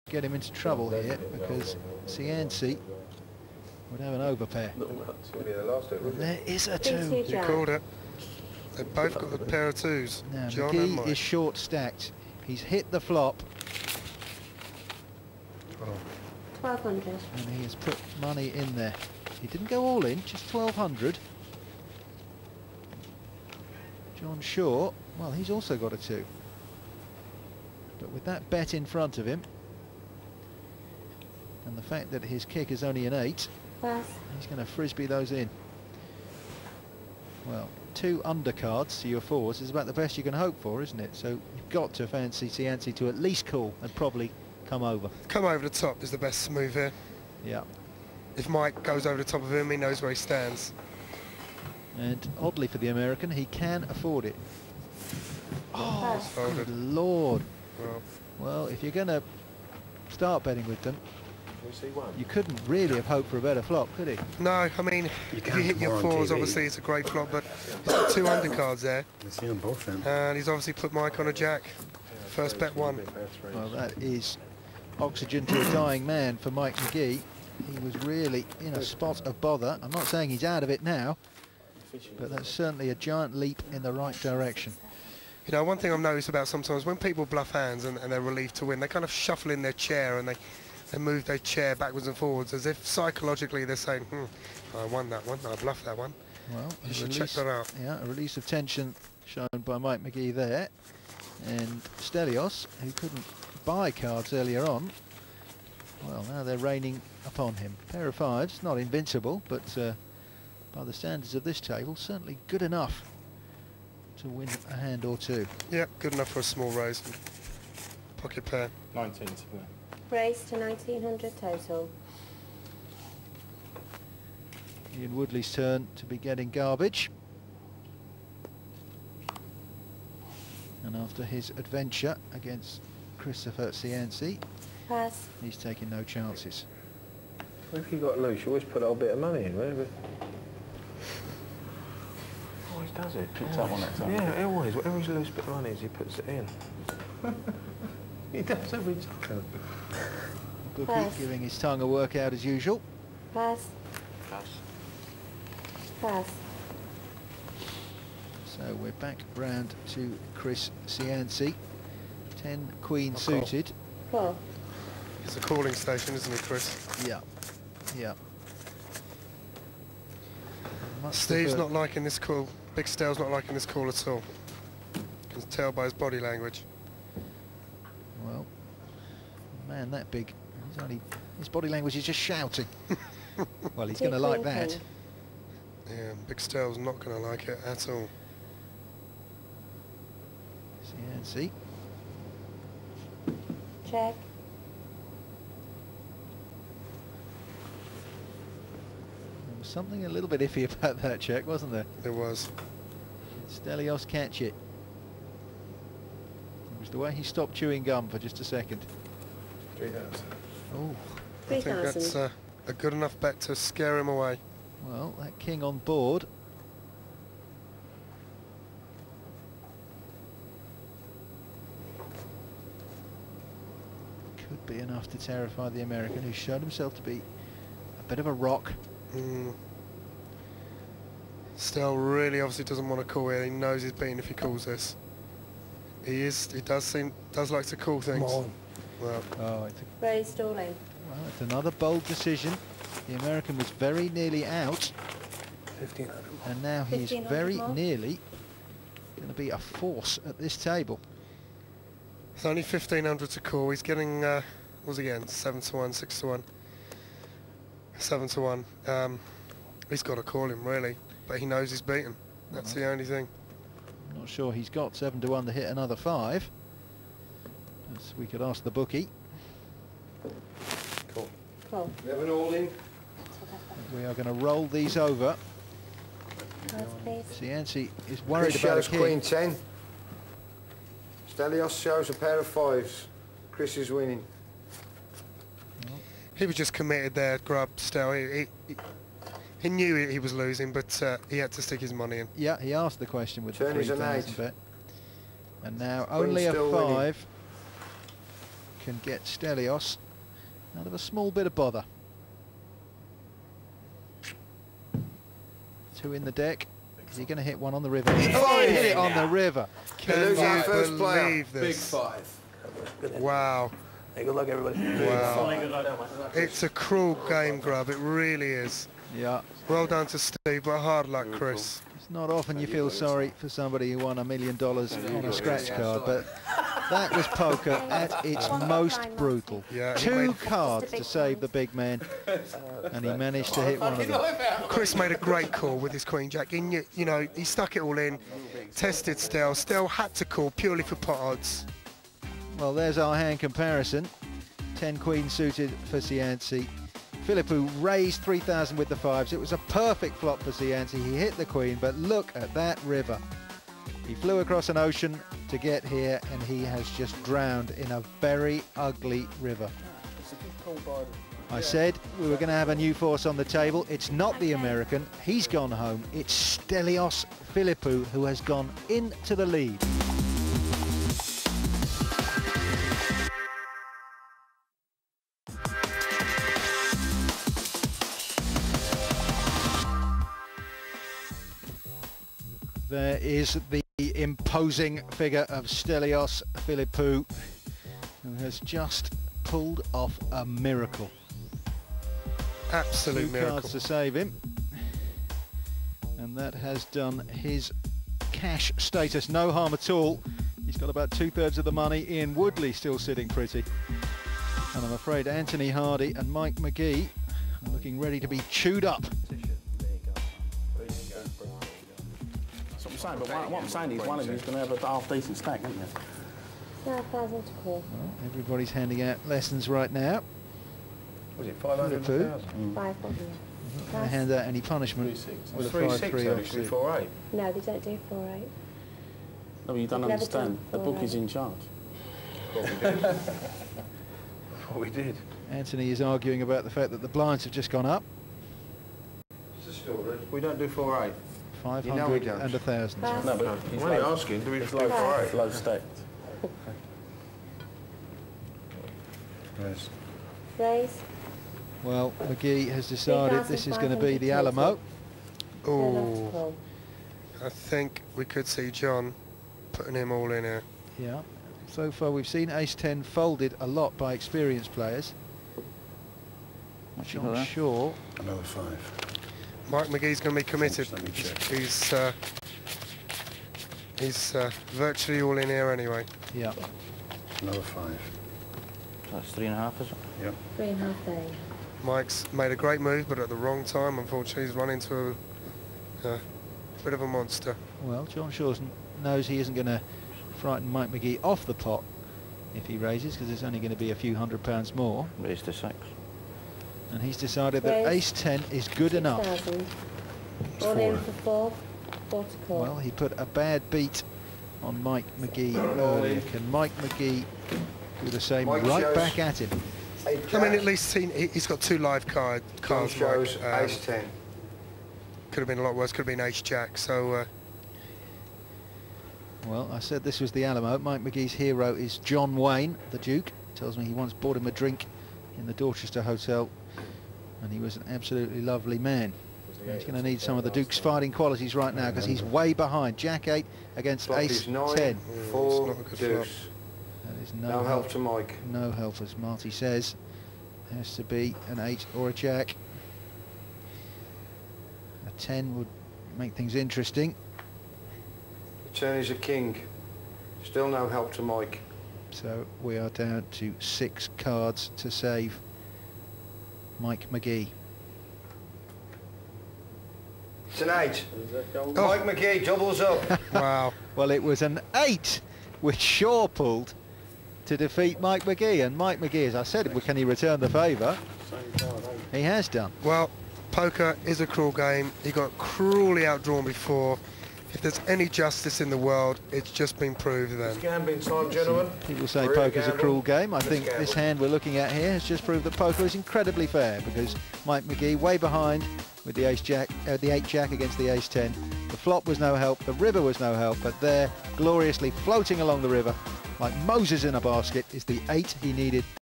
get him into trouble here, because Cianci would have an overpair. There is a two. You called it. They've both got a pair of twos. Now, John and McGee Mike. is short stacked. He's hit the flop. Oh. 1200. And he has put money in there. He didn't go all in, just 1200. John Shaw, well, he's also got a two. But with that bet in front of him, and the fact that his kick is only an 8, Pass. he's going to frisbee those in. Well, 2 undercards to your 4s is about the best you can hope for, isn't it? So you've got to fancy Cianci to at least call and probably come over. Come over the top is the best move here. Yeah. If Mike goes over the top of him, he knows where he stands. And oddly for the American, he can afford it. Oh, Pass. Folded. good Lord. Well, Well, if you're going to start betting with them, you couldn't really have hoped for a better flop, could he? no, I mean, if you hit your 4s, obviously it's a great flop, but he's got 2 undercards there. I see them both then. And he's obviously put Mike on a jack. First bet won. Well, that is oxygen to a dying man for Mike McGee. He was really in a spot of bother. I'm not saying he's out of it now, but that's certainly a giant leap in the right direction. You know, one thing I've noticed about sometimes when people bluff hands and they're relieved to win, they kind of shuffle in their chair and they move their chair backwards and forwards as if psychologically they're saying, I won that one, I bluffed that one. Well, You should check that out. Yeah, a release of tension shown by Mike McGee there. And Stelios, who couldn't buy cards earlier on, well, now they're raining upon him. Pair of 5s, not invincible, but by the standards of this table, certainly good enough to win a hand or two. Yep, good enough for a small raise. Pocket pair. 19 to win. Raise to 1900 total. Ian Woodley's turn to be getting garbage. And after his adventure against Christopher Cianci, Pass. he's taking no chances. If you got loose, you always put a little bit of money in, right? Always does it. Picks up on that time. Yeah, always. Whatever his loose bit of money is, he puts it in. He does every time. Bookie Pass. giving his tongue a workout as usual. Pass. Pass. Pass. So we're back round to Chris Cianci. 10 queen call. suited. Call. It's a calling station, isn't it, Chris? Yeah, yeah. Much Steve's prefer- not liking this call. Big Stell's not liking this call at all. You can tell by his body language. Well, man, that big. He's only, his body language is just shouting. Well, he's going to like that. Yeah, Big Stell's not going to like it at all. Cianci. Check. There was something a little bit iffy about that check, wasn't there? There was. Did Stelios catch it? It was the way he stopped chewing gum for just a second. 3,000. Oh, I think that's 3000. a good enough bet to scare him away. well, that king on board. Could be enough to terrify the American, who showed himself to be a bit of a rock. Stell really obviously doesn't want to call here. He knows he's beaten if he calls this. He does like to call things. Well, Oh, it's, Raise stalling. well, it's another bold decision. The American was very nearly out, 1,500. and now he's 1500 very more. nearly going to be a force at this table. it's only 1,500 to call. He's getting, what was he getting? 7 to 1, 6 to 1. 7 to 1. He's got to call him, really. But he knows he's beaten. That's the only thing. I'm not sure he's got 7 to 1 to hit another 5. As we could ask the bookie. Cool. Call. 11 all in. We are going to roll these over. Pass, please. Cianci is worried Chris about a shows king. Queen 10. Stelios shows a pair of 5s. Chris is winning. He was just committed there, Grub, Stell. He knew he was losing, but he had to stick his money in. Yeah, he asked the question with Turn the is an 3,000 8. bet. And now Queen's only a still winning. 5 can get Stelios out of a small bit of bother. 2 in the deck. Is he going to hit one on the river? Oh, he hit it on the river. Can lose our you first player. believe Big this? 5. Wow. Hey, good luck, everybody. Wow. It's a cruel game, Grub. It really is. Yeah. Well done to Steve, but hard luck, Chris. It's not often you feel sorry for somebody who won $1 million on a scratch card, but that was poker at its most brutal. Yeah, he 2 made- cards to save the big man, and he managed to hit one of them. Chris made a great call with his Queen Jack. He knew, you know, he stuck it all in, tested Stel. Stel had to call purely for pot odds. Well, there's our hand comparison. 10 queen suited for Cianci. Philippou raised 3,000 with the 5s. It was a perfect flop for Cianci. He hit the queen, but look at that river. He flew across an ocean to get here, and he has just drowned in a very ugly river. I said we were going to have a new force on the table. It's not the American. He's gone home. It's Stelios Philippou who has gone into the lead. There is the imposing figure of Stelios Philippou, who has just pulled off a miracle. Absolute 2 miracle. cards to save him, and that has done his cash status no harm at all. He's got about 2/3 of the money. Ian Woodley still sitting pretty, and I'm afraid Anthony Hardy and Mike McGee are looking ready to be chewed up. That's what I'm saying, but what I'm saying is one of you is going to have a half-decent stack, isn't it? No, 1,000 to call. Well, everybody's handing out lessons right now. Was it 500,000? 5 for you. Not going to hand out any punishment 3-6. with a 3-6 5-3 actually, offsuit. 4-8. No, they don't do 4-8. No, but you don't Never understand. done The before, book is have in charge. What we did. Anthony is arguing about the fact that the blinds have just gone up. It's a story. We don't do 4-8. 500 You know we don't. and 1,000. Pass. No, but I'm only asking, do we do it's low, 4-8? low stacked. Yes. Raise. Well, McGee has decided this is going to be the Alamo. No, not to Oh, call. I think we could see John putting him all in here. Yeah. So far we've seen Ace-10 folded a lot by experienced players. John Shaw. Another 5. Mike McGee's going to be committed. Let me check. He's virtually all in here anyway. Yeah. Another 5. That's 3.5, is it? Yep. 3.5 there. Mike's made a great move, but at the wrong time. Unfortunately, he's run into a bit of a monster. Well, John Shaw knows he isn't going to frighten Mike McGee off the pot if he raises, because it's only going to be a few £100 more. Raise to 6. And he's decided that Raise. Ace-10 is good enough. 6,000. All in for 4. 4 to call. Well, he put a bad beat on Mike McGee earlier. Can Mike McGee do the same Mike right shows- back at him? I mean, at least he's got 2 live cards. shows Mike. Ace-10. Could have been a lot worse. Could have been Ace-Jack. So Well, I said this was the Alamo. Mike McGee's hero is John Wayne, the Duke. Tells me he once bought him a drink in the Dorchester Hotel, and he was an absolutely lovely man. He's going to need some of the Duke's fighting qualities right now, because he's way behind. Jack-8 against Flop is Ace-10. 9, it's 4, not a good deuce. That is No help to Mike. No help, as Marty says. Has to be an 8 or a Jack. A 10 would make things interesting. The turn is a king. Still no help to Mike. So we are down to 6 cards to save Mike McGee. It's an 8. Mike McGee doubles up. wow. Well, it was an 8 which Shaw pulled to defeat Mike McGee, and Mike McGee, as I said, can he return the favour? He has done. Well, poker is a cruel game. He got cruelly outdrawn before. If there's any justice in the world, it's just been proved then. It's gambling time, gentlemen. People say We're poker's a gamble. cruel game. I Let's think gamble. this hand we're looking at here has just proved that poker is incredibly fair, because Mike McGee way behind with the Ace-Jack, the 8-Jack against the Ace-10. The flop was no help, the river was no help, but there, gloriously floating along the river, like Moses in a basket, is the 8 he needed